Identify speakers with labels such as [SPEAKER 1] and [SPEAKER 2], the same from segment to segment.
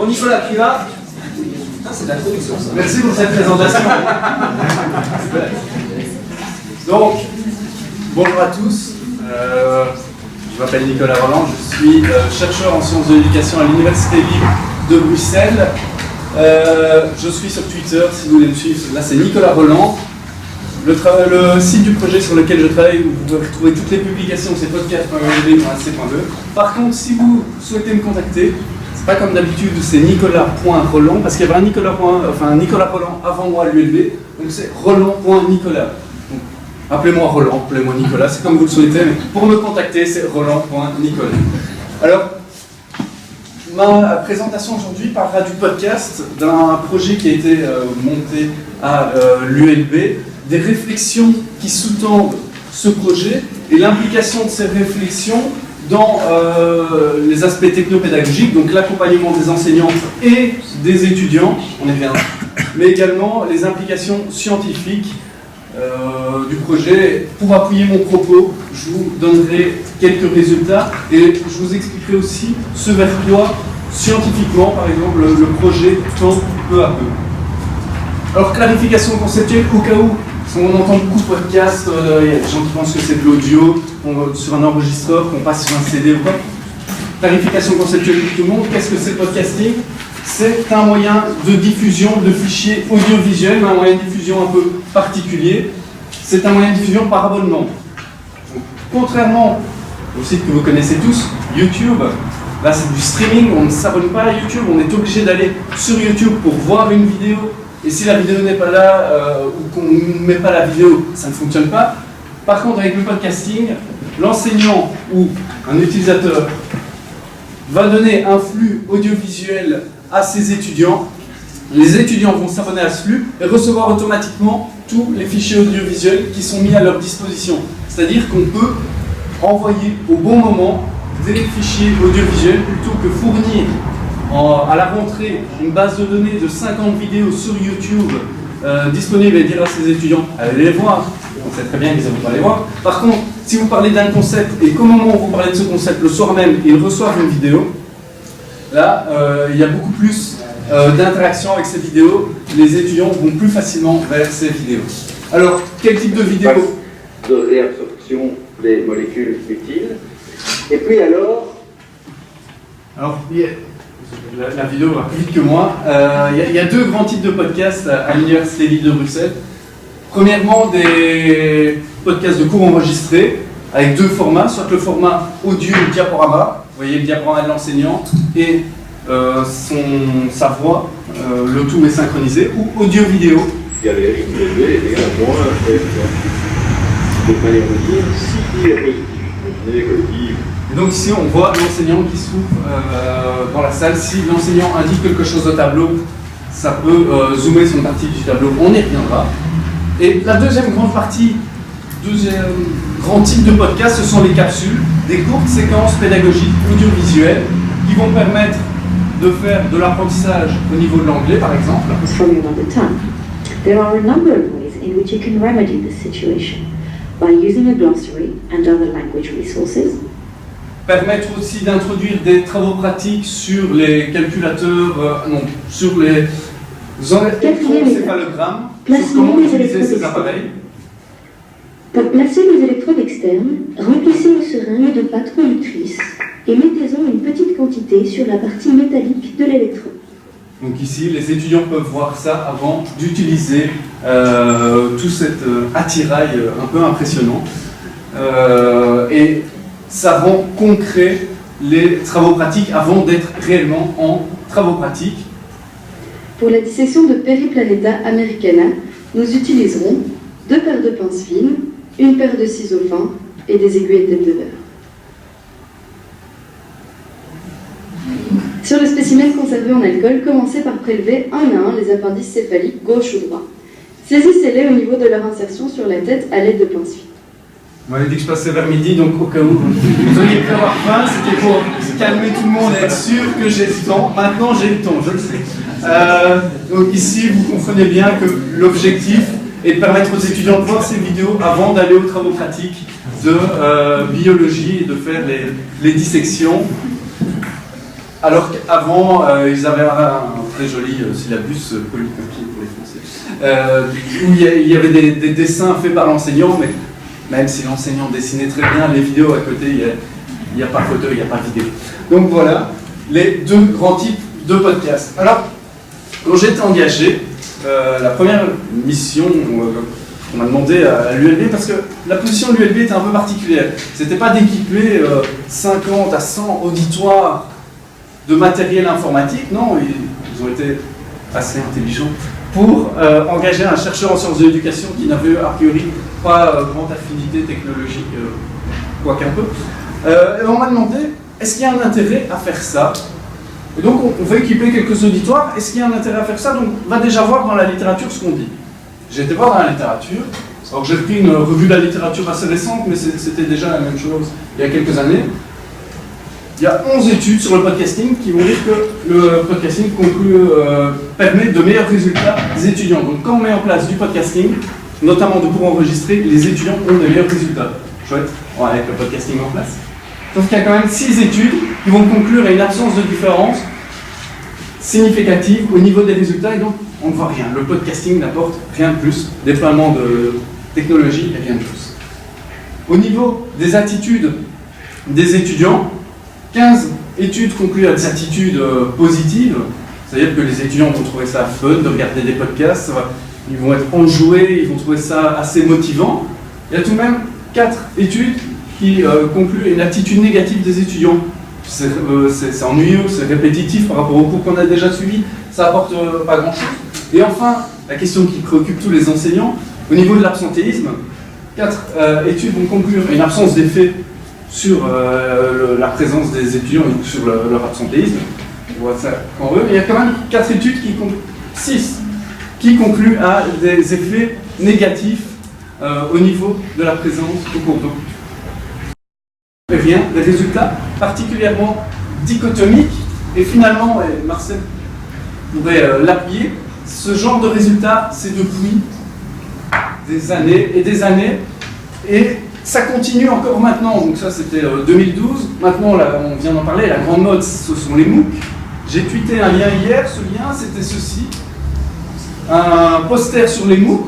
[SPEAKER 1] Bon, Nicolas, tu vas? C'est l'introduction, ça. Merci pour cette présentation. Donc, bonjour à tous. Je m'appelle Nicolas Roland, je suis chercheur en sciences de l'éducation à l'Université libre de Bruxelles. Je suis sur Twitter, si vous voulez me suivre. Là, c'est Nicolas Roland. Le site du projet sur lequel je travaille, où vous pouvez retrouver toutes les publications, c'est podcast.ulb.ac.be. Par contre, si vous souhaitez me contacter, c'est pas comme d'habitude, c'est nicolas.roland, parce qu'il y avait un Nicolas Roland avant moi à l'ULB, donc c'est roland.nicolas. Appelez-moi Roland, appelez-moi Nicolas, c'est comme vous le souhaitez, mais pour me contacter, c'est roland.nicolas. Alors, ma présentation aujourd'hui parlera du podcast, d'un projet qui a été monté à l'ULB, des réflexions qui sous-tendent ce projet et l'implication de ces réflexions dans les aspects technopédagogiques, donc l'accompagnement des enseignants et des étudiants, on y reviendra, mais également les implications scientifiques du projet. Pour appuyer mon propos, je vous donnerai quelques résultats et je vous expliquerai aussi ce vers quoi, scientifiquement, par exemple, le projet tend peu à peu. Alors, clarification conceptuelle, au cas où on entend beaucoup de podcasts, il y a des gens qui pensent que c'est de l'audio, sur un enregistreur, qu'on passe sur un CD ou quoi. Clarification conceptuelle pour tout le monde, qu'est-ce que c'est le podcasting? C'est un moyen de diffusion de fichiers audiovisuels, un moyen de diffusion un peu particulier. C'est un moyen de diffusion par abonnement. Donc, contrairement au site que vous connaissez tous, YouTube, là c'est du streaming, on ne s'abonne pas à YouTube, on est obligé d'aller sur YouTube pour voir une vidéo. Et si la vidéo n'est pas là, ou qu'on ne met pas la vidéo, ça ne fonctionne pas. Par contre, avec le podcasting, l'enseignant ou un utilisateur va donner un flux audiovisuel à ses étudiants. Les étudiants vont s'abonner à ce flux et recevoir automatiquement tous les fichiers audiovisuels qui sont mis à leur disposition. C'est-à-dire qu'on peut envoyer au bon moment des fichiers audiovisuels plutôt que fournir à la rentrée une base de données de 50 vidéos sur YouTube disponibles et dire à ses étudiants allez les voir. On sait très bien qu'ils ne vont pas les voir. Par contre, si vous parlez d'un concept et qu'au moment où vous parlez de ce concept, le soir même, ils reçoivent une vidéo, là, il y a beaucoup plus d'interaction avec ces vidéos. Les étudiants vont plus facilement vers ces vidéos. Alors, quel type de vidéo?
[SPEAKER 2] De réabsorption des molécules utiles. Et puis alors,
[SPEAKER 1] la vidéo va plus vite que moi. Il y a deux grands types de podcasts à l'Université libre de Bruxelles. Premièrement, des podcasts de cours enregistrés avec deux formats, soit le format audio diaporama, vous voyez le diaporama de l'enseignant et sa voix, le tout est synchronisé, ou audio-vidéo.
[SPEAKER 2] il y a les rythmes élevés et également de manière de dire si négative.
[SPEAKER 1] Et donc ici on voit l'enseignant qui s'ouvre dans la salle. Si l'enseignant indique quelque chose au tableau, ça peut zoomer sur une partie du tableau, on y reviendra. Et la deuxième grande partie, deuxième grand type de podcast, ce sont les capsules, des courtes séquences pédagogiques audiovisuelles qui vont permettre de faire de l'apprentissage au niveau de l'anglais par exemple.
[SPEAKER 3] From your mother tongue. There are a number of ways in which you can remedy this situation by using a glossary and other language resources.
[SPEAKER 1] Permettre aussi d'introduire des travaux pratiques sur les calculateurs, sur les électroencéphalogrammes, sur comment utiliser ces appareils.
[SPEAKER 3] Pour placer les électrodes externes, remplissez une seringue de pâte conductrice et mettez-en une petite quantité sur la partie métallique de l'électrode.
[SPEAKER 1] Donc ici, les étudiants peuvent voir ça avant d'utiliser tout cet attirail un peu impressionnant. Et ça rend concret les travaux pratiques avant d'être réellement en travaux pratiques.
[SPEAKER 4] Pour la dissection de Periplaneta americana, nous utiliserons 2 paires de pinces fines, une paire de ciseaux fins et des aiguilles de beurre. Sur le spécimen conservé en alcool, commencez par prélever un à un les appendices céphaliques gauche ou droit. Saisissez-les au niveau de leur insertion sur la tête à l'aide de pinces fines.
[SPEAKER 1] On m'avait dit que je passais vers midi, donc au cas où vous auriez pu avoir faim, c'était pour calmer tout le monde et être sûr que j'ai le temps. Maintenant j'ai le temps, je le sais. Donc ici, vous comprenez bien que l'objectif est de permettre aux étudiants de voir ces vidéos avant d'aller aux travaux pratiques de biologie et de faire les dissections. Alors qu'avant, ils avaient un très joli syllabus polycopié pour les Français, où il y avait des dessins faits par l'enseignant, mais même si l'enseignant dessinait très bien, les vidéos à côté, il n'y a pas photo, il n'y a pas vidéo. Donc voilà, les deux grands types de podcasts. Alors, quand j'étais engagé, la première mission on m'a demandé à l'ULB, parce que la position de l'ULB était un peu particulière. C'était pas d'équiper 50 à 100 auditoires de matériel informatique, non, ils ont été assez intelligents pour engager un chercheur en sciences de l'éducation qui n'avait a priori pas grande affinité technologique, quoique un peu. Et on m'a demandé, est-ce qu'il y a un intérêt à faire ça? Et donc on va équiper quelques auditoires, est-ce qu'il y a un intérêt à faire ça? Donc on va déjà voir dans la littérature ce qu'on dit. J'ai été voir dans la littérature, alors j'ai pris une revue de la littérature assez récente, mais c'était déjà la même chose il y a quelques années. Il y a 11 études sur le podcasting qui vont dire que le podcasting permet de meilleurs résultats des étudiants. Donc quand on met en place du podcasting, notamment pour enregistrer, les étudiants ont des meilleurs résultats. Chouette, on va avec le podcasting en place. Sauf qu'il y a quand même 6 études qui vont conclure à une absence de différence significative au niveau des résultats, et donc on ne voit rien. Le podcasting n'apporte rien de plus, déploiement de technologie et rien de plus. Au niveau des attitudes des étudiants, 15 études concluent à des attitudes positives, c'est-à-dire que les étudiants vont trouver ça fun de regarder des podcasts, ils vont être enjoués, ils vont trouver ça assez motivant. Il y a tout de même 4 études qui concluent à une attitude négative des étudiants. C'est ennuyeux, c'est répétitif par rapport au cours qu'on a déjà suivi, ça apporte pas grand-chose. Et enfin, la question qui préoccupe tous les enseignants, au niveau de l'absentéisme, 4 études vont conclure à une absence d'effet sur la présence des étudiants et sur leur absentéisme. On voit ça quand on veut, mais il y a quand même 4 études qui concluent à des effets négatifs au niveau de la présence au cours d'eau. Prévient des résultats particulièrement dichotomiques, et finalement, et Marcel pourrait l'appuyer, ce genre de résultats, c'est depuis des années et des années, et ça continue encore maintenant. Donc ça c'était 2012, maintenant là, on vient d'en parler, la grande mode ce sont les MOOC. J'ai tweeté un lien hier, ce lien c'était ceci, un poster sur les MOOC.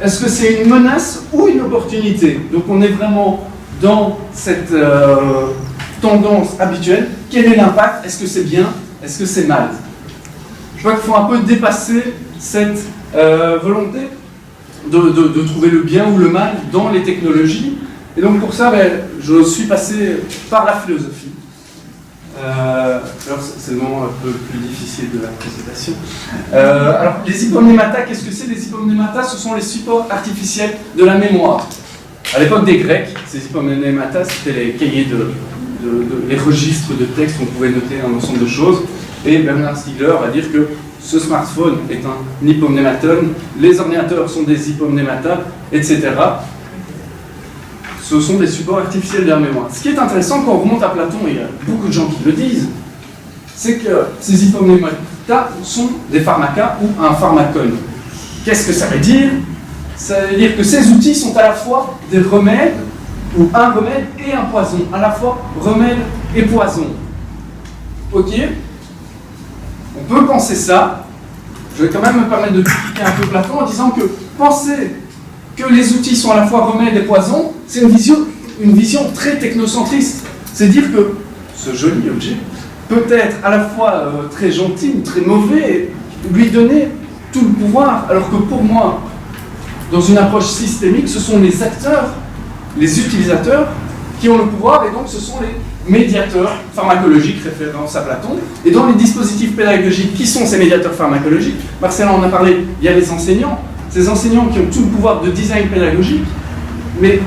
[SPEAKER 1] Est-ce que c'est une menace ou une opportunité? Donc on est vraiment dans cette tendance habituelle. Quel est l'impact? Est-ce que c'est bien? Est-ce que c'est mal? Je crois qu'il faut un peu dépasser cette volonté de trouver le bien ou le mal dans les technologies. Et donc pour ça, je suis passé par la philosophie. Alors c'est le moment un peu plus difficile de la présentation. Alors les hypomnématas, qu'est-ce que c'est? Les hypomnématas, ce sont les supports artificiels de la mémoire. À l'époque des Grecs, ces hypomnématas, c'était les cahiers les registres de texte où on pouvait noter un ensemble de choses. Et Bernard Stiegler va dire que ce smartphone est un hypomnématon, les ordinateurs sont des hypomnématas, etc. Ce sont des supports artificiels de la mémoire. Ce qui est intéressant quand on remonte à Platon, et il y a beaucoup de gens qui le disent, c'est que ces hypomnématas sont des pharmacas ou un pharmacone. Qu'est-ce que ça veut dire? Ça veut dire que ces outils sont à la fois des remèdes, ou un remède et un poison, à la fois remède et poison. Ok? On peut penser ça. Je vais quand même me permettre de critiquer un peu Platon en disant que penser que les outils sont à la fois remède et poison, c'est une vision très technocentriste. C'est dire que ce joli objet peut être à la fois très gentil, très mauvais, et lui donner tout le pouvoir, alors que pour moi, dans une approche systémique, ce sont les acteurs, les utilisateurs qui ont le pouvoir, et donc ce sont les médiateurs pharmacologiques, référence à Platon. Et dans les dispositifs pédagogiques, qui sont ces médiateurs pharmacologiques? Marcel en a parlé, il y a les enseignants, ces enseignants qui ont tout le pouvoir de design pédagogique, mais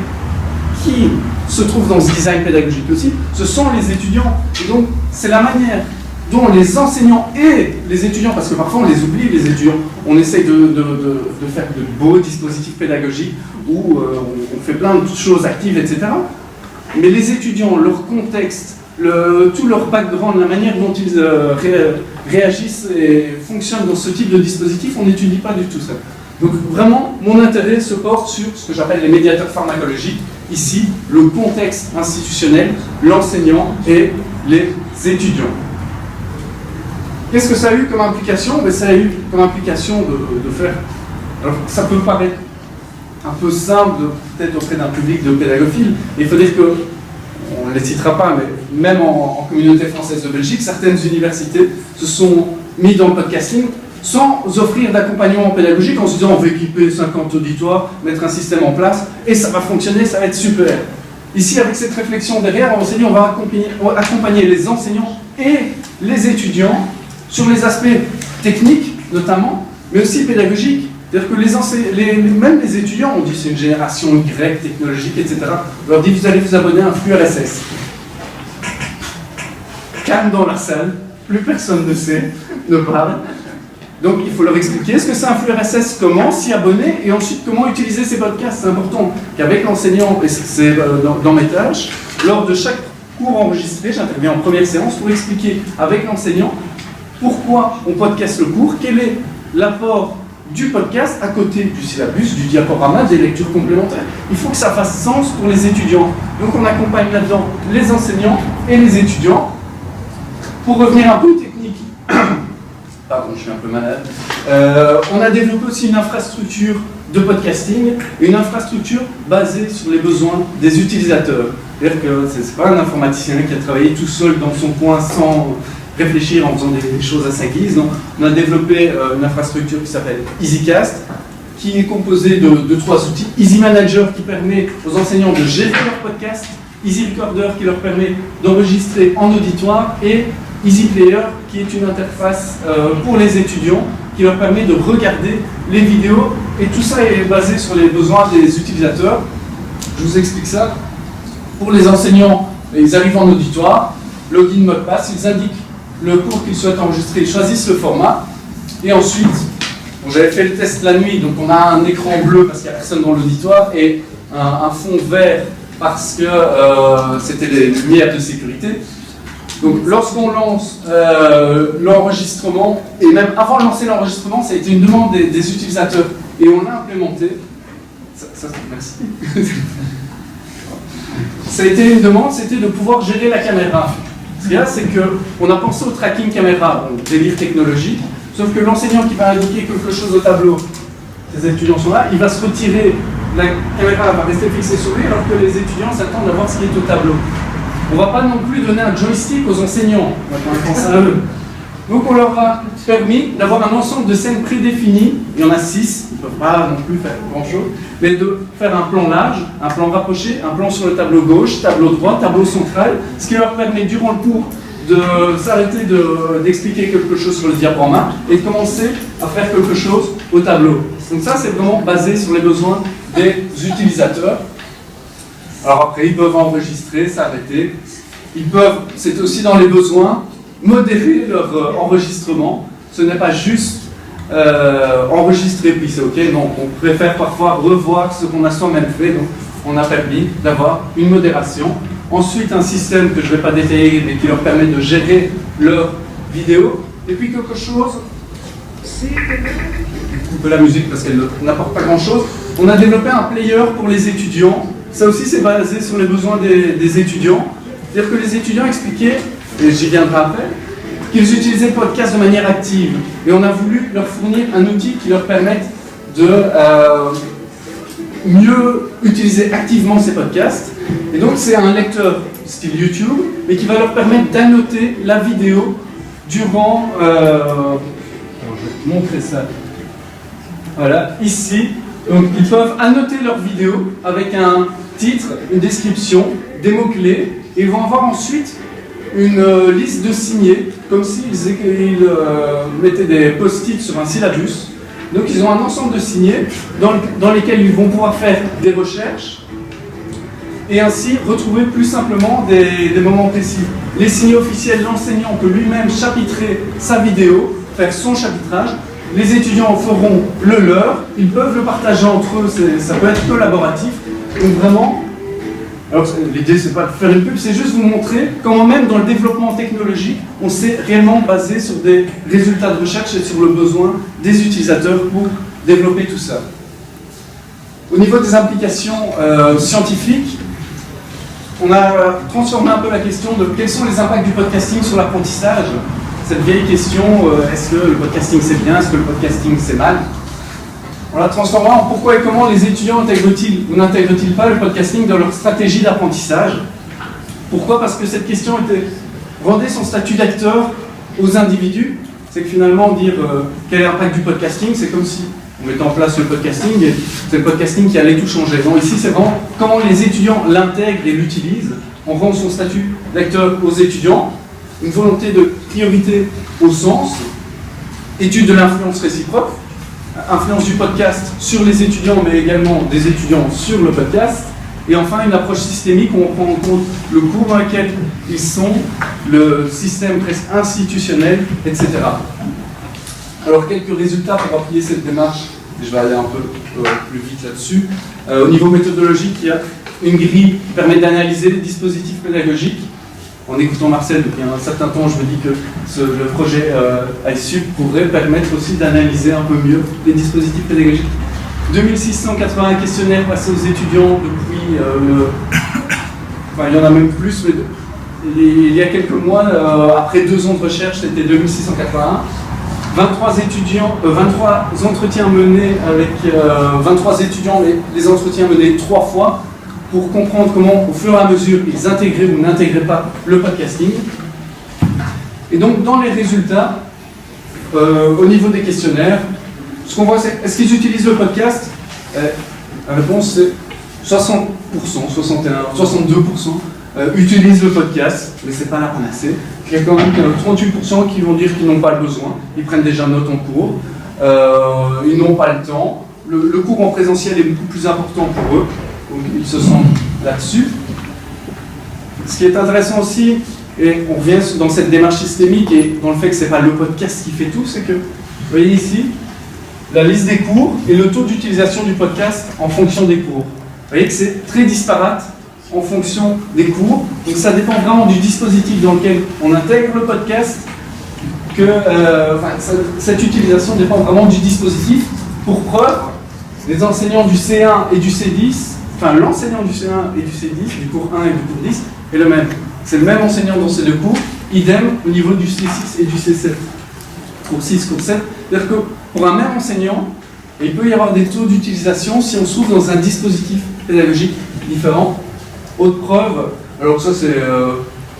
[SPEAKER 1] qui se trouvent dans ce design pédagogique aussi, ce sont les étudiants. Et donc c'est la manière dont les enseignants et les étudiants, parce que parfois on les oublie, les étudiants, on essaye de faire de beaux dispositifs pédagogiques où on fait plein de choses actives, etc. Mais les étudiants, leur contexte, tout leur background, la manière dont ils réagissent et fonctionnent dans ce type de dispositif, on n'étudie pas du tout ça. Donc vraiment, mon intérêt se porte sur ce que j'appelle les médiateurs pharmacologiques. Ici, le contexte institutionnel, l'enseignant et les étudiants. Qu'est-ce que ça a eu comme implication? Ça a eu comme implication de faire... Alors, ça peut paraître un peu simple, peut-être auprès d'un public de pédagophiles. Il faut dire que, on ne les citera pas, mais même en communauté française de Belgique, certaines universités se sont mis dans le podcasting sans offrir d'accompagnement pédagogique, en se disant on va équiper 50 auditoires, mettre un système en place, et ça va fonctionner, ça va être super. Ici, avec cette réflexion derrière, on va accompagner les enseignants et les étudiants sur les aspects techniques, notamment, mais aussi pédagogiques. C'est-à-dire que même les étudiants, on dit c'est une génération Y, technologique, etc. On leur dit vous allez vous abonner à un flux RSS. Calme dans la salle, plus personne ne sait, ne parle. Donc il faut leur expliquer ce que c'est un flux RSS, comment s'y abonner, et ensuite comment utiliser ces podcasts. C'est important qu'avec l'enseignant, et c'est dans mes tâches, lors de chaque cours enregistré, j'interviens en première séance pour expliquer avec l'enseignant pourquoi on podcast le cours, quel est l'apport du podcast à côté du syllabus, du diaporama, des lectures complémentaires. Il faut que ça fasse sens pour les étudiants. Donc on accompagne là-dedans les enseignants et les étudiants. Pour revenir un peu technique, pardon, je suis un peu malade, on a développé aussi une infrastructure de podcasting, une infrastructure basée sur les besoins des utilisateurs. C'est-à-dire que ce n'est pas un informaticien qui a travaillé tout seul dans son coin sans réfléchir en faisant des choses à sa guise. Donc, on a développé une infrastructure qui s'appelle EasyCast, qui est composée de 3 outils. Easy Manager qui permet aux enseignants de gérer leur podcast, Easy Recorder qui leur permet d'enregistrer en auditoire, et Easy Player qui est une interface pour les étudiants qui leur permet de regarder les vidéos, et tout ça est basé sur les besoins des utilisateurs. Je vous explique ça. Pour les enseignants, ils arrivent en auditoire, login, mot de passe, ils indiquent le cours qu'ils souhaitent enregistrer, ils choisissent le format, et ensuite, j'avais fait le test la nuit, donc on a un écran bleu parce qu'il n'y a personne dans l'auditoire, et un fond vert parce que c'était les lumières de sécurité. Donc lorsqu'on lance l'enregistrement, et même avant de lancer l'enregistrement, ça a été une demande des utilisateurs, et on l'a implémenté. Merci. Ça a été une demande, c'était de pouvoir gérer la caméra. Ce qu'il y a, c'est qu'on a pensé au tracking caméra, donc délire technologique, sauf que l'enseignant qui va indiquer quelque chose au tableau, ces étudiants sont là, il va se retirer, la caméra va rester fixée sur lui, alors que les étudiants s'attendent à voir ce qui est au tableau. On ne va pas non plus donner un joystick aux enseignants, on va penser à eux. Donc on leur a permis d'avoir un ensemble de scènes prédéfinies, il y en a 6, ils ne peuvent pas non plus faire grand-chose, mais de faire un plan large, un plan rapproché, un plan sur le tableau gauche, tableau droit, tableau central, ce qui leur permet durant le cours de s'arrêter d'expliquer quelque chose sur le diaporama et de commencer à faire quelque chose au tableau. Donc ça, c'est vraiment basé sur les besoins des utilisateurs. Alors après, ils peuvent enregistrer, s'arrêter. Ils peuvent, c'est aussi dans les besoins, modérer leur enregistrement. Ce n'est pas juste enregistrer puis c'est ok. Non, on préfère parfois revoir ce qu'on a soi-même fait. Donc on a permis d'avoir une modération. Ensuite, un système que je ne vais pas détailler, mais qui leur permet de gérer leur vidéo. Et puis quelque chose, coupe la musique parce qu'elle n'apporte pas grand-chose. On a développé un player pour les étudiants. Ça aussi, c'est basé sur les besoins des étudiants. C'est-à-dire que les étudiants expliquaient, et j'y viendrai après, qu'ils utilisaient le podcast de manière active. Et on a voulu leur fournir un outil qui leur permette de mieux utiliser activement ces podcasts. Et donc, c'est un lecteur style YouTube, mais qui va leur permettre d'annoter la vidéo durant... je vais montrer ça. Voilà, ici. Donc, ils peuvent annoter leur vidéo avec un titre, une description, des mots-clés, et ils vont avoir ensuite une liste de signés, comme s'ils mettaient des post-it sur un syllabus. Donc, ils ont un ensemble de signés dans lesquels ils vont pouvoir faire des recherches et ainsi retrouver plus simplement des moments précis. Les signés officiels, l'enseignant peut lui-même chapitrer sa vidéo, faire son chapitrage. Les étudiants feront le leur, ils peuvent le partager entre eux, ça peut être collaboratif. Donc vraiment, alors l'idée c'est pas de faire une pub, c'est juste vous montrer comment même dans le développement technologique, on s'est réellement basé sur des résultats de recherche et sur le besoin des utilisateurs pour développer tout ça. Au niveau des implications scientifiques, on a transformé un peu la question de quels sont les impacts du podcasting sur l'apprentissage. cette vieille question, est-ce que le podcasting c'est bien, est-ce que le podcasting c'est mal? On la transformera en pourquoi et comment les étudiants intègrent-ils ou n'intègrent-ils pas le podcasting dans leur stratégie d'apprentissage. Pourquoi? Parce que cette question rendait son statut d'acteur aux individus. C'est que finalement dire quel est l'impact du podcasting, c'est comme si on mettait en place le podcasting et c'est le podcasting qui allait tout changer. Donc ici c'est vraiment comment les étudiants l'intègrent et l'utilisent. On rend son statut d'acteur aux étudiants, une volonté de priorité au sens, étude de l'influence réciproque, influence du podcast sur les étudiants mais également des étudiants sur le podcast, et enfin une approche systémique où on prend en compte le cours dans lequel ils sont, le système presque institutionnel, etc. Alors quelques résultats pour appuyer cette démarche, et je vais aller un peu plus vite là-dessus. Au niveau méthodologique, il y a une grille qui permet d'analyser les dispositifs pédagogiques. En écoutant Marcel depuis un certain temps, je me dis que le projet iSUP pourrait permettre aussi d'analyser un peu mieux les dispositifs pédagogiques. 2681 questionnaires passés aux étudiants depuis, enfin il y en a même plus, mais il y a quelques mois, après 2 ans de recherche, c'était 2681. 23 entretiens menés avec 23 étudiants, les entretiens menés 3 fois, pour comprendre comment, au fur et à mesure, ils intégraient ou n'intégraient pas le podcasting. Et donc, dans les résultats, au niveau des questionnaires, ce qu'on voit, c'est est-ce qu'ils utilisent le podcast? La réponse, c'est 60%, 62% utilisent le podcast, mais ce n'est pas la panacée. Il y a quand même 38% qui vont dire qu'ils n'ont pas le besoin, ils prennent déjà note en cours, ils n'ont pas le temps. Le cours en présentiel est beaucoup plus important pour eux. Donc ils se sentent là-dessus. Ce qui est intéressant aussi, et on revient dans cette démarche systémique et dans le fait que ce n'est pas le podcast qui fait tout, c'est que, vous voyez ici, la liste des cours et le taux d'utilisation du podcast en fonction des cours. Vous voyez que c'est très disparate en fonction des cours. Donc ça dépend vraiment du dispositif dans lequel on intègre le podcast, cette utilisation dépend vraiment du dispositif. Pour preuve, les enseignants du C1 et du C10, enfin l'enseignant du C1 et du C10, du cours 1 et du cours 10, est le même. C'est le même enseignant dans ces 2 cours, idem au niveau du C6 et du C7. Cours 6, cours 7. C'est-à-dire que pour un même enseignant, il peut y avoir des taux d'utilisation si on se trouve dans un dispositif pédagogique différent. Autre preuve, alors ça c'est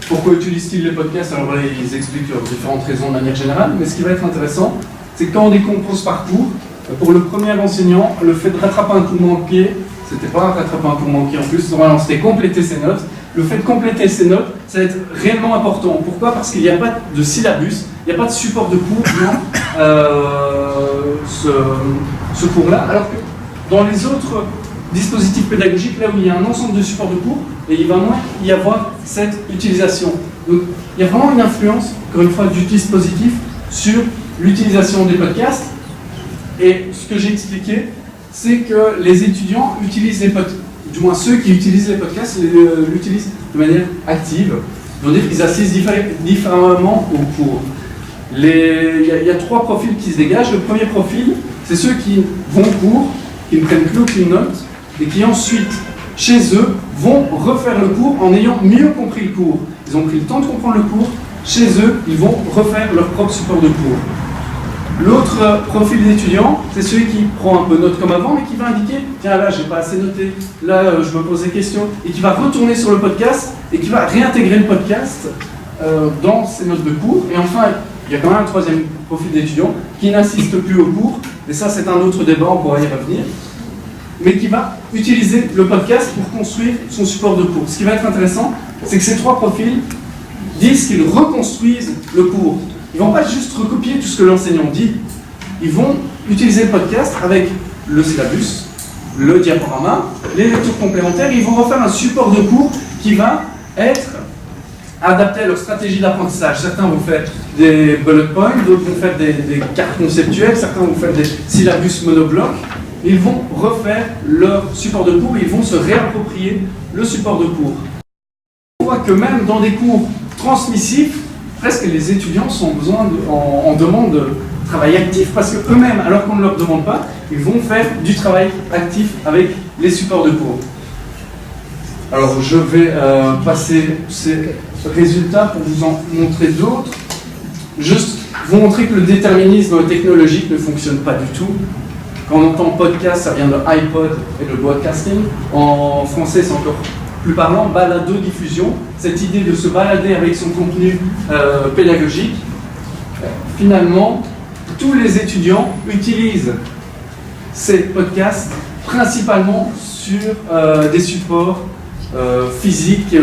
[SPEAKER 1] pourquoi utilisent-ils les podcasts? Alors là ils expliquent leurs différentes raisons de manière générale, mais ce qui va être intéressant, c'est que quand on décompose par cours, pour le premier enseignant, le fait de rattraper un cours manqué, c'était pas rattraper un cours manqué en plus, normalement c'était compléter ses notes. Le fait de compléter ses notes, ça va être réellement important. Pourquoi? Parce qu'il n'y a pas de syllabus, il n'y a pas de support de cours dans ce cours-là, alors que dans les autres dispositifs pédagogiques, là où il y a un ensemble de supports de cours, et il va moins y avoir cette utilisation. Donc il y a vraiment une influence, encore une fois, du dispositif sur l'utilisation des podcasts. Et ce que j'ai expliqué, c'est que les étudiants utilisent les podcasts, du moins ceux qui utilisent les podcasts, l'utilisent de manière active. C'est-à-dire qu'ils assistent différemment aux cours. Il y a 3 profils qui se dégagent. Le premier profil, c'est ceux qui vont au cours, qui ne prennent plus aucune note, et qui ensuite, chez eux, vont refaire le cours en ayant mieux compris le cours. Ils ont pris le temps de comprendre le cours. Chez eux, ils vont refaire leur propre support de cours. L'autre profil d'étudiant, c'est celui qui prend un peu note comme avant, mais qui va indiquer « Tiens, là, j'ai pas assez noté, là, je me pose des questions », et qui va retourner sur le podcast, et qui va réintégrer le podcast dans ses notes de cours. Et enfin, il y a quand même un 3e profil d'étudiant qui n'insiste plus au cours, et ça, c'est un autre débat, on pourra y revenir, mais qui va utiliser le podcast pour construire son support de cours. Ce qui va être intéressant, c'est que ces 3 profils disent qu'ils reconstruisent le cours. Ils ne vont pas juste recopier tout ce que l'enseignant dit, ils vont utiliser le podcast avec le syllabus, le diaporama, les lectures complémentaires, ils vont refaire un support de cours qui va être adapté à leur stratégie d'apprentissage. Certains vont faire des bullet points, d'autres vont faire des cartes conceptuelles, certains vont faire des syllabus monoblocs. Ils vont refaire leur support de cours et ils vont se réapproprier le support de cours. On voit que même dans des cours transmissifs, presque les étudiants sont en demande de travail actif parce qu'eux-mêmes, alors qu'on ne leur demande pas, ils vont faire du travail actif avec les supports de cours. Alors je vais passer ces résultats pour vous en montrer d'autres. juste vous montrer que le déterminisme technologique ne fonctionne pas du tout. Quand on entend podcast, ça vient de iPod et de broadcasting. En français, c'est encore plus parlant, balado-diffusion. Cette idée de se balader avec son contenu pédagogique. Finalement, tous les étudiants utilisent ces podcasts principalement sur des supports physiques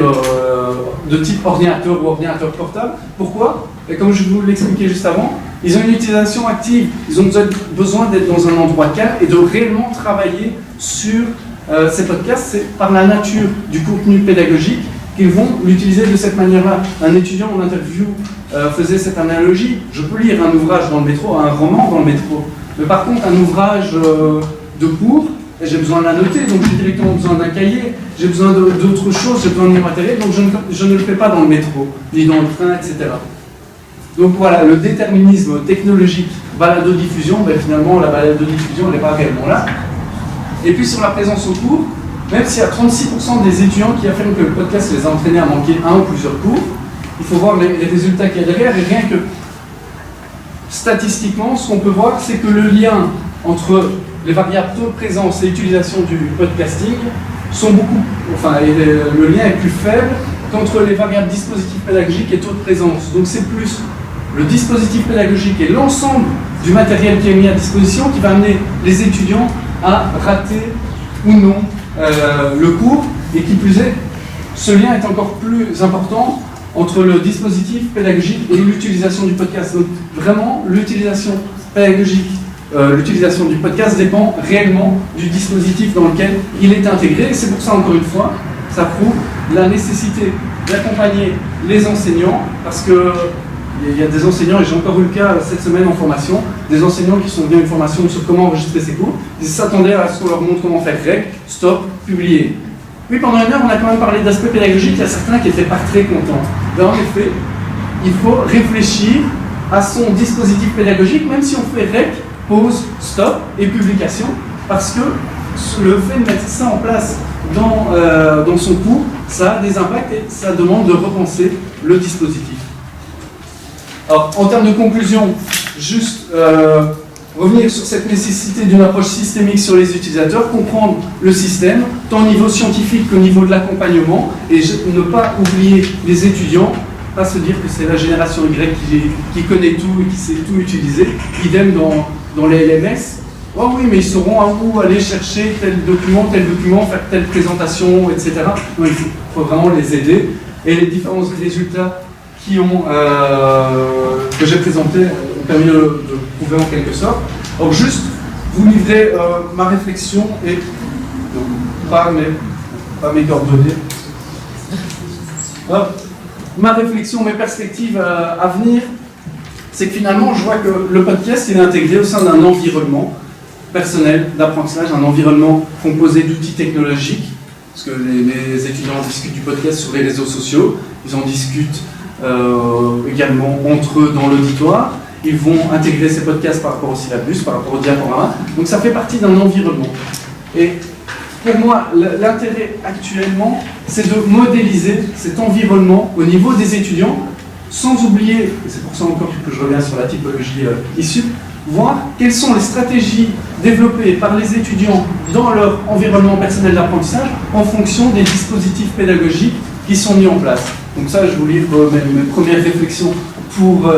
[SPEAKER 1] de type ordinateur ou ordinateur portable. Pourquoi ? Et comme je vous l'expliquais juste avant, ils ont une utilisation active. Ils ont besoin d'être dans un endroit calme et de réellement travailler sur ces podcasts. C'est par la nature du contenu pédagogique qu'ils vont l'utiliser de cette manière-là. Un étudiant en interview faisait cette analogie. Je peux lire un ouvrage dans le métro, un roman dans le métro. Mais par contre, un ouvrage de cours, j'ai besoin de la noter, donc j'ai directement besoin d'un cahier, j'ai besoin d'autres choses, j'ai besoin de mon matériel, donc je ne le fais pas dans le métro, ni dans le train, etc. Donc voilà, le déterminisme technologique, balado-diffusion, ben finalement la balado-diffusion elle n'est pas réellement là. Et puis sur la présence au cours, même s'il y a 36% des étudiants qui affirment que le podcast les a entraînés à manquer un ou plusieurs cours, il faut voir les résultats qu'il y a derrière, et rien que statistiquement, ce qu'on peut voir, c'est que le lien entre les variables taux de présence et utilisation du podcasting sont le lien est plus faible qu'entre les variables dispositifs pédagogiques et taux de présence. Donc c'est plus le dispositif pédagogique et l'ensemble du matériel qui est mis à disposition qui va amener les étudiants à rater ou non le cours, et qui plus est, ce lien est encore plus important entre le dispositif pédagogique et l'utilisation du podcast. Donc vraiment, l'utilisation pédagogique, l'utilisation du podcast dépend réellement du dispositif dans lequel il est intégré. Et c'est pour ça, encore une fois, ça prouve la nécessité d'accompagner les enseignants, parce que il y a des enseignants, et j'ai encore eu le cas cette semaine en formation, des enseignants qui sont venus à une formation sur comment enregistrer ses cours, ils s'attendaient à ce qu'on leur montre comment faire rec, stop, publier. Oui, pendant une heure, on a quand même parlé d'aspect pédagogique, il y a certains qui n'étaient pas très contents. Mais en effet, il faut réfléchir à son dispositif pédagogique, même si on fait rec, pause, stop et publication, parce que le fait de mettre ça en place dans son cours, ça a des impacts et ça demande de repenser le dispositif. Alors, en termes de conclusion, juste revenir sur cette nécessité d'une approche systémique sur les utilisateurs, comprendre le système, tant au niveau scientifique qu'au niveau de l'accompagnement, et ne pas oublier les étudiants, pas se dire que c'est la génération Y qui connaît tout et qui sait tout utiliser. Idem dans les LMS. Oh oui, mais ils sauront à où aller chercher tel document, faire telle présentation, etc. Non, il faut vraiment les aider. Et les différents résultats que j'ai présentés ont permis de prouver en quelque sorte. Donc juste vous livrer ma réflexion et pas mes coordonnées. Ma réflexion, mes perspectives à venir, c'est que finalement je vois que le podcast est intégré au sein d'un environnement personnel d'apprentissage, un environnement composé d'outils technologiques, parce que les étudiants discutent du podcast sur les réseaux sociaux, ils en discutent également entre eux dans l'auditoire, ils vont intégrer ces podcasts par rapport au syllabus, par rapport au diaporama, donc ça fait partie d'un environnement. Et pour moi, l'intérêt actuellement, c'est de modéliser cet environnement au niveau des étudiants, sans oublier, et c'est pour ça encore que je reviens sur la typologie issue, voir quelles sont les stratégies développées par les étudiants dans leur environnement personnel d'apprentissage en fonction des dispositifs pédagogiques qui sont mis en place. Donc ça, je vous livre mes premières réflexions pour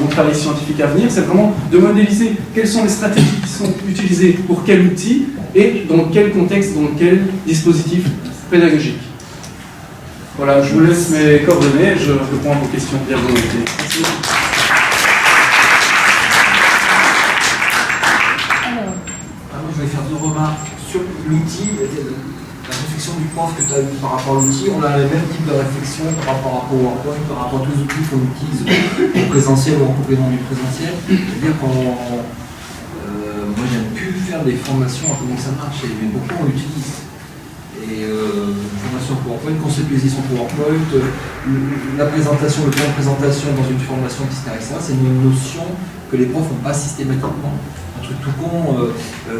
[SPEAKER 1] mon travail scientifique à venir, c'est vraiment de modéliser quelles sont les stratégies qui sont utilisées pour quel outil et dans quel contexte, dans quel dispositif pédagogique. Voilà, je vous laisse mes coordonnées, je réponds à vos questions bien volontiers. Merci.
[SPEAKER 5] Je vais faire 2 remarques sur l'outil, la réflexion du prof que tu as eu par rapport à l'outil. On a le même type de réflexion par rapport à PowerPoint, par rapport à tous les outils qu'on utilise en présentiel ou en complément du présentiel. C'est-à-dire moi j'aime plus faire des formations à comment ça marche, mais beaucoup on l'utilise. Et formation PowerPoint, conceptualisation PowerPoint, la présentation, le plan de présentation dans une formation, etc. C'est une notion que les profs n'ont pas systématiquement. Un truc tout con,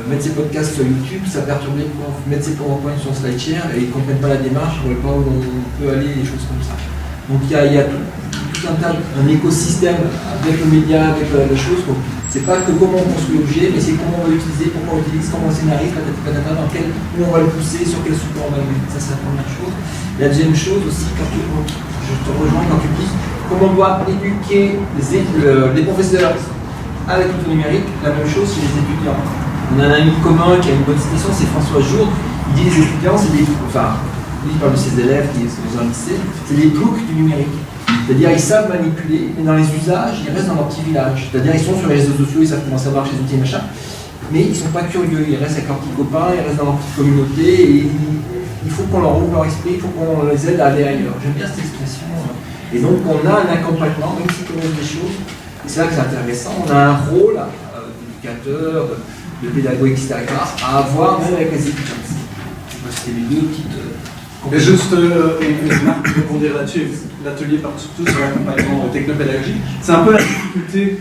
[SPEAKER 5] mettre ses podcasts sur YouTube, ça perturbe les profs, mettre ses PowerPoint sur SlideShare et ils ne comprennent pas la démarche, ils ne voient pas où on peut aller, des choses comme ça. Donc il y a tout tout un écosystème avec le média, avec la chose. C'est pas que comment on construit l'objet, mais c'est comment on va l'utiliser, pourquoi on l'utilise, comment on scénarise, patata, où on va le pousser, sur quel support on va le mettre. Ça, c'est la première chose. La deuxième chose aussi, je te rejoins quand tu dis comment on doit éduquer les professeurs à la culture numérique, la même chose chez les étudiants. On a un ami commun qui a une bonne citation, c'est François Jourde. Il dit les étudiants, c'est des. Enfin, lui, il parle de ses élèves qui sont dans un lycée, c'est des ploucs du numérique. C'est-à-dire, ils savent manipuler, mais dans les usages, ils restent dans leur petit village. C'est-à-dire, ils sont sur les réseaux sociaux, ils savent comment ça marche, les outils, machin, mais ils ne sont pas curieux, ils restent avec leurs petits copains, ils restent dans leur petite communauté, et il faut qu'on leur ouvre leur esprit, il faut qu'on les aide à aller ailleurs. J'aime bien cette expression. Et donc, on a un accompagnement, même s'ils connaissent des choses, et c'est là que c'est intéressant, on a un rôle d'éducateur, de pédagogue, etc., à avoir même avec les étudiants. C'était les deux petites.
[SPEAKER 1] Et juste, Marc, pour rebondir là-dessus, l'atelier part surtout sur l'accompagnement technopédagogique. C'est un peu la difficulté,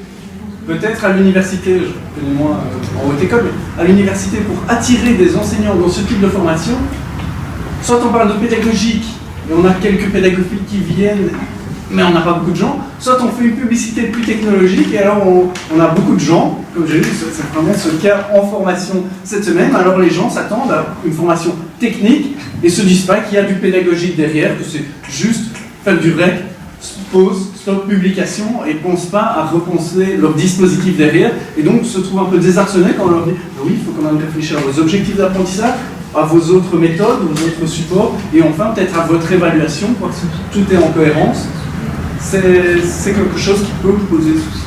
[SPEAKER 1] peut-être à l'université, je connais moins en haute école, mais à l'université pour attirer des enseignants dans ce type de formation. Soit on parle de pédagogique, et on a quelques pédagogues qui viennent, mais on n'a pas beaucoup de gens. Soit on fait une publicité plus technologique, et alors on a beaucoup de gens, comme j'ai vu, c'est vraiment ce cas en formation cette semaine. Alors les gens s'attendent à une formation technique et se disent pas qu'il y a du pédagogique derrière, que c'est juste faire du rec, pause, stop, publication, et ne pensent pas à repenser leur dispositif derrière, et donc se trouvent un peu désarçonnés quand on leur dit oui, il faut quand même réfléchir à vos objectifs d'apprentissage, à vos autres méthodes, vos autres supports, et enfin peut-être à votre évaluation, voir si tout est en cohérence. C'est quelque chose qui peut vous poser souci.